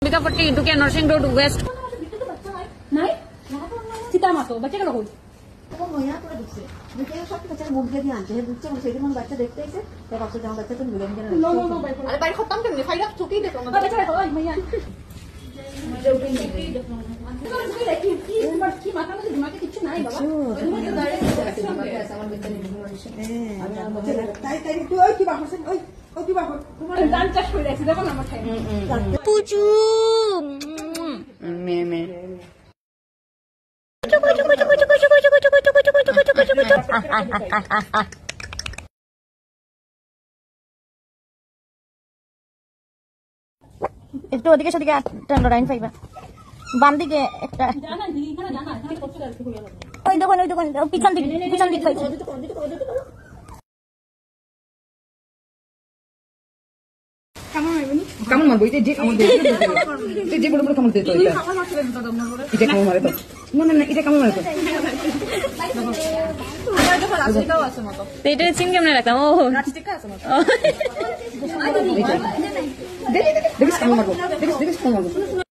सीतापट्टी ढुके nursing road waste नहीं सीता मातो बच्चे का लोग भैया पूरा दिखसे देखिए सब बच्चे मुंह के ध्यान से बच्चे मुझे कि मन बच्चे देखते हैं जब आपसे जहां बच्चे तो मिलेंगे नो नो नो अरे भाई खत्म करने फाइल आप चुकी देखो ना बच्चे देखो भैया मुझे उठेंगे की माता मुझे दिमाग में कुछ नहीं बाबा ताई तू ओए की बाहर से ओए ओ की बाहर तुम्हारे दान चाश করে আছে দেখো না মাথায় पुचू मैं একটু ওদিকে সেদিকে টানো লাইন পাইবা বাম দিকে একটা জানা এখানে জানা এখানে কষ্ট করতে হয়ে গেল ওই দোকান পিছন দিকে পাইছো কামড় মারবো এই যে কামড় দেয় যে বড় বড় কামড় দেয় তো এটা কামড় মারে তো না এটা কামড় মারে তো पेटे चिन केमने लगता ओ দেখিস কামড় মারবো দেখিস কামড় মারবো